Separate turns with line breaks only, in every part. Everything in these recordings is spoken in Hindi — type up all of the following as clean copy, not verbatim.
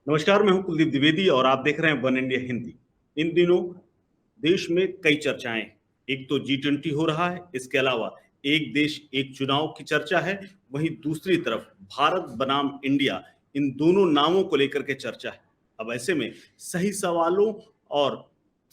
नमस्कार, मैं हूं कुलदीप द्विवेदी और आप देख रहे हैं वन इंडिया हिंदी। इन दिनों देश में कई चर्चाएं। एक तो G20 हो रहा है, इसके अलावा एक देश एक चुनाव की चर्चा है। वहीं दूसरी तरफ भारत बनाम इंडिया, इन दोनों नामों को लेकर के चर्चा है। अब ऐसे में सही सवालों और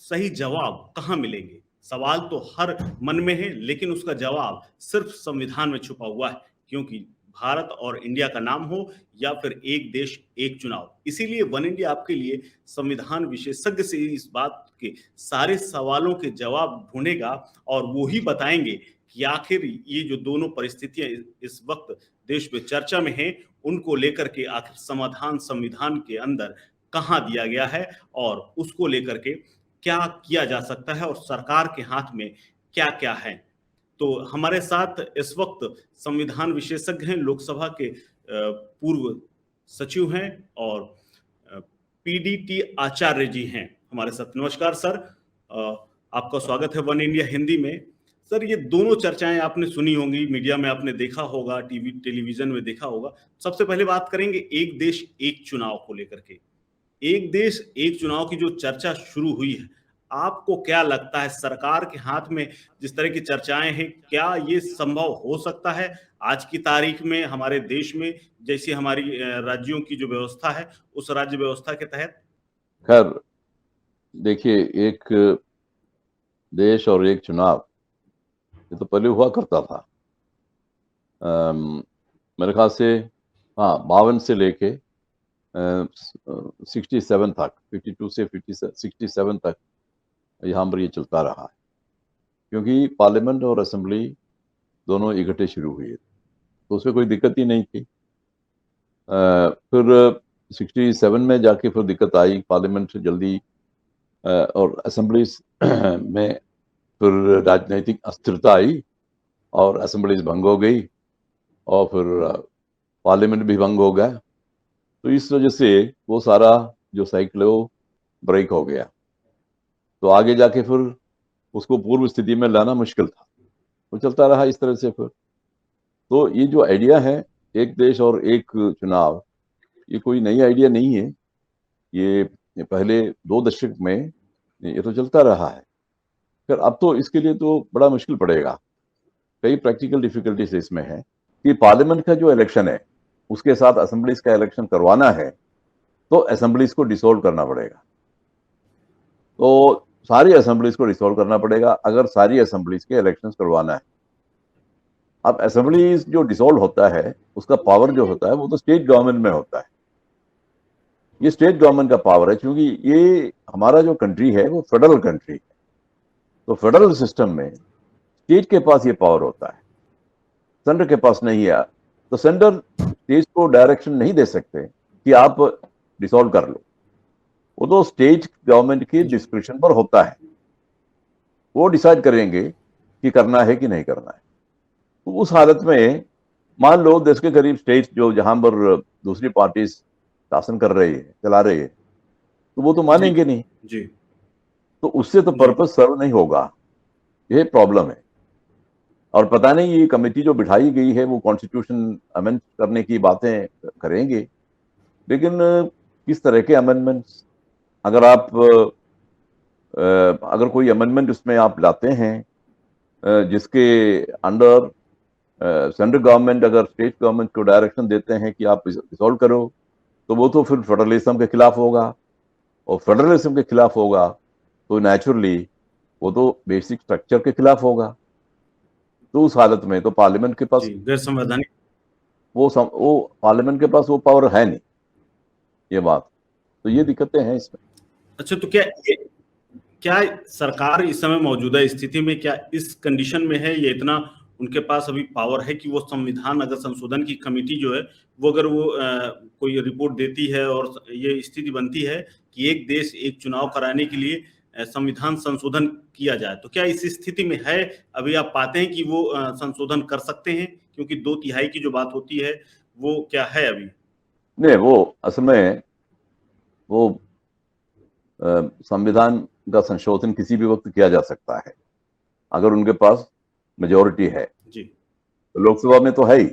सही जवाब कहाँ मिलेंगे? सवाल तो हर मन में है, लेकिन उसका जवाब सिर्फ संविधान में छुपा हुआ है। क्योंकि भारत और इंडिया का नाम हो या फिर एक देश एक चुनाव, इसीलिए वन इंडिया आपके लिए संविधान विशेषज्ञ से इस बात के सारे सवालों के जवाब ढूंढेगा और वो ही बताएंगे कि आखिर ये जो दोनों परिस्थितियां इस वक्त देश में चर्चा में हैं, उनको लेकर के आखिर समाधान संविधान के अंदर कहाँ दिया गया है और उसको लेकर के क्या किया जा सकता है और सरकार के हाथ में क्या क्या है। तो हमारे साथ इस वक्त संविधान विशेषज्ञ हैं, लोकसभा के पूर्व सचिव हैं और पीडीटी आचार्य जी हैं हमारे साथ। नमस्कार सर, आपका स्वागत है वन इंडिया हिंदी में। सर, ये दोनों चर्चाएं आपने सुनी होंगी, मीडिया में आपने देखा होगा, टीवी टेलीविजन में देखा होगा। सबसे पहले बात करेंगे एक देश एक चुनाव को लेकर के। एक देश एक चुनाव की जो चर्चा शुरू हुई है, आपको क्या लगता है सरकार के हाथ में जिस तरह की चर्चाएं हैं, क्या ये संभव हो सकता है आज की तारीख में हमारे देश में, जैसी हमारी राज्यों की जो व्यवस्था है उस राज्य व्यवस्था के तहत?
खैर, देखिए, एक देश और एक चुनाव ये तो पहले हुआ करता था। मेरे ख्याल से हाँ 52 से लेके 67 तक, 52 से 67 तक यहाँ पर ये चलता रहा है, क्योंकि पार्लियामेंट और असेंबली दोनों इकट्ठे शुरू हुए तो उसमें कोई दिक्कत ही नहीं थी। फिर 67 में जाके फिर दिक्कत आई, पार्लियामेंट जल्दी और असेंबलीज में फिर राजनीतिक अस्थिरता आई और असेंबलीज भंग हो गई और फिर पार्लियामेंट भी भंग हो गया। तो इस वजह से वो सारा जो साइकिल है वो ब्रेक हो गया। तो आगे जाके फिर उसको पूर्व स्थिति में लाना मुश्किल था, वो चलता रहा इस तरह से। फिर तो ये जो आइडिया है एक देश और एक चुनाव, ये कोई नई आइडिया नहीं है। ये पहले 2 दशक में ये तो चलता रहा है। फिर अब तो इसके लिए तो बड़ा मुश्किल पड़ेगा। कई प्रैक्टिकल डिफिकल्टीज इसमें है कि पार्लियामेंट का जो इलेक्शन है उसके साथ असेंबलीज का इलेक्शन करवाना है, तो असेंबलीज को डिसोल्व करना पड़ेगा। तो सारी असेंबलीज को डिसोल्व करना पड़ेगा अगर सारी असेंबलीज के इलेक्शंस करवाना है। अब असेंबलीज जो डिसोल्व होता है उसका पावर जो होता है वो तो स्टेट गवर्नमेंट में होता है। ये स्टेट गवर्नमेंट का पावर है, क्योंकि ये हमारा जो कंट्री है वो फेडरल कंट्री है। तो फेडरल सिस्टम में स्टेट के पास ये पावर होता है, सेंटर के पास नहीं है। तो सेंटर स्टेट को डायरेक्शन नहीं दे सकते कि आप डिसॉल्व कर लो, वो तो स्टेट गवर्नमेंट की डिस्क्रिप्शन पर होता है। वो डिसाइड करेंगे कि करना है कि नहीं करना है। तो उस हालत में मान लो 10 के करीब स्टेट जो जहां पर दूसरी पार्टी शासन कर रही है, चला रही है, तो वो तो
जी
मानेंगे नहीं।
जी
तो उससे तो
जी
पर्पस सर्व नहीं होगा, ये प्रॉब्लम है। और पता नहीं ये कमेटी जो बिठाई गई है वो कॉन्स्टिट्यूशन अमेंड करने की बातें करेंगे, लेकिन किस तरह के अमेंडमेंट्स? अगर आप अगर कोई अमेंडमेंट उसमें आप लाते हैं जिसके अंडर सेंट्रल गवर्नमेंट अगर स्टेट गवर्नमेंट को डायरेक्शन देते हैं कि आप रिजॉल्व करो, तो वो तो फिर फेडरलिज्म के खिलाफ होगा। और फेडरलिज्म के खिलाफ होगा तो नेचुरली वो तो बेसिक स्ट्रक्चर के खिलाफ होगा। तो उस हालत में तो पार्लियामेंट के
जी,
पास
गैर संवैधानिक।
वो पार्लियामेंट के पास वो पावर है नहीं, ये बात। तो ये दिक्कतें हैं इसमें।
अच्छा, तो क्या सरकार इस समय मौजूदा स्थिति में क्या इस कंडीशन में है, ये इतना उनके पास अभी पावर है कि वो संविधान अगर संशोधन की कमेटी जो है वो अगर वो कोई रिपोर्ट देती है और ये स्थिति बनती है कि एक देश एक चुनाव कराने के लिए संविधान संशोधन किया जाए, तो क्या इस स्थिति में है? अभी आप पाते हैं कि वो संशोधन कर सकते हैं? क्योंकि 2/3 की जो बात होती है वो क्या है अभी?
नहीं, वो असल में वो संविधान का संशोधन किसी भी वक्त किया जा सकता है अगर उनके पास मेजोरिटी है।
जी
तो लोकसभा में तो है ही,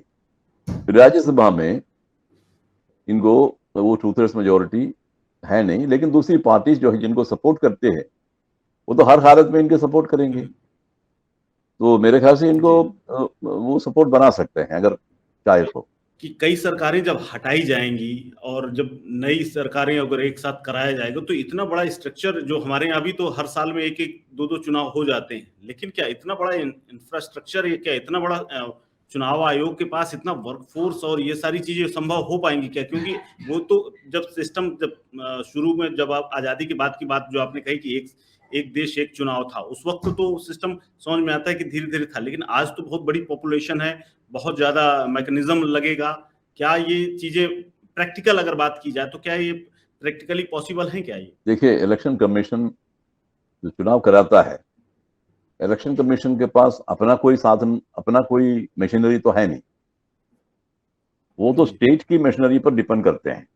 राज्यसभा में इनको तो वो 2/3 मेजोरिटी है नहीं, लेकिन दूसरी पार्टीज जो है जिनको सपोर्ट करते हैं वो तो हर हालत में इनके सपोर्ट करेंगे। तो मेरे ख्याल से इनको वो सपोर्ट बना सकते हैं अगर चाहे तो।
कि कई सरकारें जब हटाई जाएंगी और जब नई सरकारें अगर एक साथ कराया जाएगा तो इतना बड़ा स्ट्रक्चर, जो हमारे यहाँ अभी तो हर साल में एक एक दो दो चुनाव हो जाते हैं, लेकिन क्या इतना बड़ा इंफ्रास्ट्रक्चर, ये क्या इतना बड़ा चुनाव आयोग के पास इतना वर्कफोर्स और ये सारी चीजें संभव हो पाएंगी क्या? क्योंकि वो तो जब सिस्टम, जब शुरू में जब आप आजादी के बाद की बात जो आपने कही कि एक देश एक चुनाव था, उस वक्त तो सिस्टम समझ में आता है कि धीरे धीरे था, लेकिन आज तो बहुत बड़ी पॉपुलेशन है, बहुत ज्यादा मैकेनिज्म लगेगा। क्या ये चीजें प्रैक्टिकल अगर बात की जाए तो क्या ये प्रैक्टिकली पॉसिबल है क्या ये?
देखिए, इलेक्शन कमीशन जो चुनाव कराता है, इलेक्शन कमीशन के पास अपना कोई साधन, अपना कोई मशीनरी तो है नहीं। वो तो स्टेट की मशीनरी पर डिपेंड करते हैं।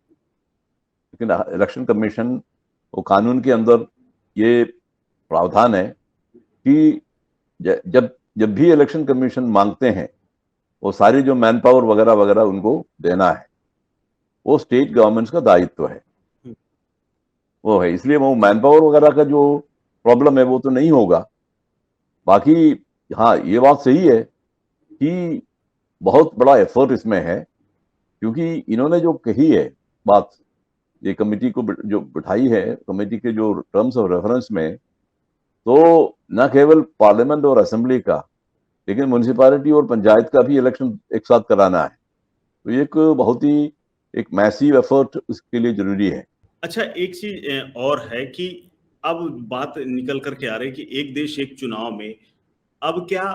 लेकिन इलेक्शन कमीशन, वो कानून के अंदर ये प्रावधान है कि जब जब भी इलेक्शन कमीशन मांगते हैं, वो सारी जो मैन पावर वगैरह वगैरह उनको देना है, वो स्टेट गवर्नमेंट्स का दायित्व है, वो है। इसलिए वो मैन पावर वगैरह का जो प्रॉब्लम है वो तो नहीं होगा। बाकी हाँ, ये बात सही है कि बहुत बड़ा एफर्ट इसमें है, क्योंकि इन्होंने जो कही है बात, ये कमेटी को जो बिठाई है, कमेटी के जो टर्म्स ऑफ रेफरेंस में, तो न केवल पार्लियामेंट और असेंबली का, लेकिन म्यूनिसिपैलिटी और पंचायत का भी इलेक्शन एक साथ कराना है। तो ये एक बहुत ही एक मैसिव एफर्ट उसके लिए जरूरी है।
अच्छा, एक चीज और है कि अब बात निकल करके आ रही है कि एक देश एक चुनाव में अब क्या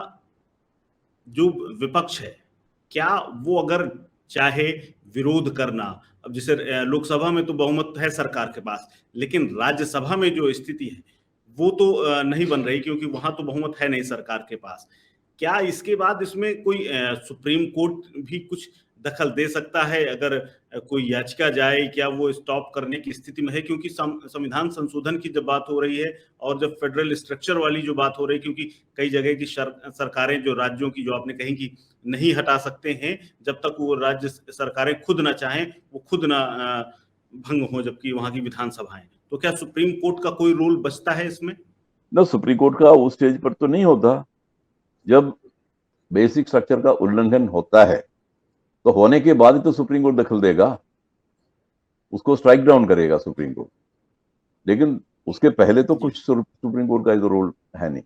जो विपक्ष है, क्या वो अगर चाहे विरोध करना, अब जैसे लोकसभा में तो बहुमत है सरकार के पास, लेकिन राज्यसभा में जो स्थिति है वो तो नहीं बन रही, क्योंकि वहां तो बहुमत है नहीं सरकार के पास। क्या इसके बाद इसमें कोई सुप्रीम कोर्ट भी कुछ दखल दे सकता है? अगर कोई याचिका जाए, क्या वो स्टॉप करने की स्थिति में है? क्योंकि संविधान संशोधन की जब बात हो रही है और जब फेडरल स्ट्रक्चर वाली जो बात हो रही है, क्योंकि कई जगह की सरकारें, जो राज्यों की, जो आपने कही कि नहीं हटा सकते हैं जब तक वो राज्य सरकारें खुद ना चाहें, वो खुद ना भंग हो, जबकि वहां की विधानसभाएं। तो क्या सुप्रीम कोर्ट का कोई रोल बचता है इसमें?
ना, सुप्रीम कोर्ट का उस स्टेज पर तो नहीं होता। जब बेसिक स्ट्रक्चर का उल्लंघन होता है तो होने के बाद ही तो सुप्रीम कोर्ट दखल देगा, उसको स्ट्राइक डाउन करेगा सुप्रीम कोर्ट। लेकिन उसके पहले तो कुछ सुप्रीम कोर्ट का रोल है नहीं।